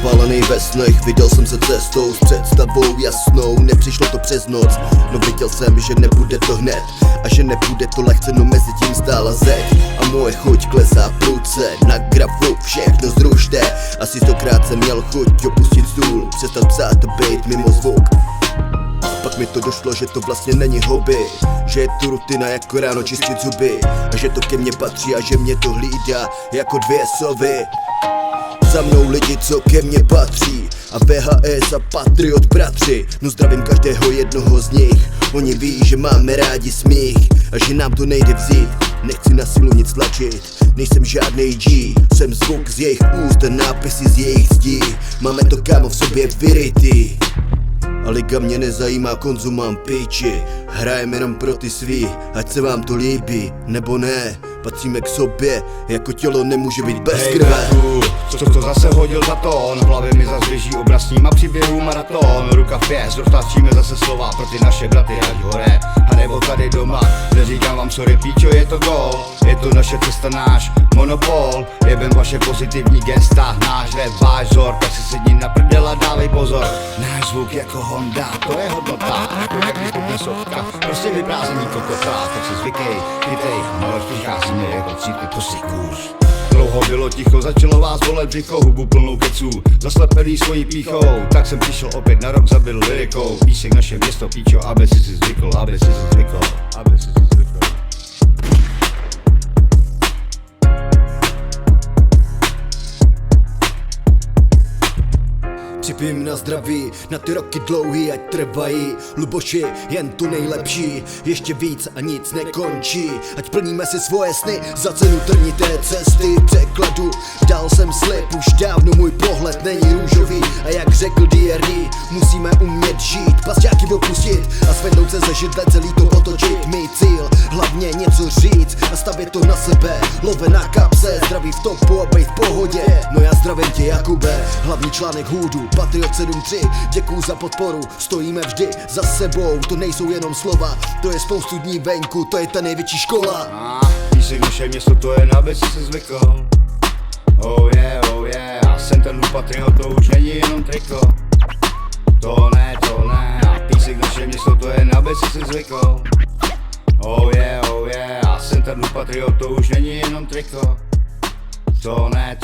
zapálený ve snech, viděl jsem se cestou s představou jasnou, nepřišlo to přes noc. No viděl jsem, že nebude to hned a že nebude to lehce, no mezi tím stála zeď. A moje chuť klesá prudce, na grafu všechno zrušte. Asi 100krát jsem měl chuť opustit stůl, přestat psát a být mimo zvuk. Pak mi to došlo, že to vlastně není hobby, že je tu rutina jako ráno čistit zuby, a že to ke mně patří a že mě to hlídá jako dvě sovy. Za mnou lidi, co ke mně patří, a VHS a Patriot bratři. No zdravím každého jednoho z nich, oni ví, že máme rádi smích a že nám to nejde vzít. Nechci na silu nic tlačit, nejsem žádnej G, jsem zvuk z jejich úst a nápisy z jejich zdí. Máme to kámo v sobě vyrytý. A liga mě nezajímá, konzumám píči, hrajeme jenom pro ty svý, ať se vám to líbí, nebo ne. Patříme k sobě, jako tělo nemůže být bez krve. Co to zase hodil za tón, v hlavě mi zas běží obraz s ním a příběhů maraton. Ruka v pěst, roztáčíme zase slova pro ty naše braty, ať hore, a nebo tady doma. Neříkám vám sorry píčo, je to gól, je to naše cesta, náš monopol. Jebem vaše pozitivní gesta, náš rap, váš vzor, tak si sedni na prdel a dávej pozor. Náš zvuk jako Honda, to je hodnota, jako jak vypukne sopka, prostě vyprázdnění kokota. Tak si zvykej, chytej, ale přicházíme jako cítky kusy kůž. Dlouho bylo ticho, začalo vás bolet břicho, hubu plnou keců, zaslepený svojí pýchou. Tak jsem přišel opět na rok, zabil lirikou, písek naše město píčo, aby si zvykl, aby si zvykl, aby si zvykl. Připím na zdraví, na ty roky dlouhý, ať trvají. Luboši, jen tu nejlepší, ještě víc a nic nekončí. Ať plníme si svoje sny, za cenu trnité cesty překladu. Dal jsem slib, už dávno můj pohled není růžový. A jak řekl DRD, musíme umět žít, pasťáky opustit a svednout se ze židle, celý to otočit. Mý cíl, hlavně něco říct a stavět to na sebe. Love na kapse, zdraví v topu a bejt v pohodě. No já zdravím tě Jakube, hlavní článek hůdu, Patriot 7.3, děkuju za podporu, stojíme vždy za sebou, to nejsou jenom slova, to je spoustu dní venku, to je ta největší škola. Písek naše město, to je na si se zvykl. Oh yeah, a jsem ten Patriot, to už není jenom triko. To ne, a písek naše město, to je na si se zvykl. Oh yeah, a jsem ten Patriot, to už není jenom triko. To ne.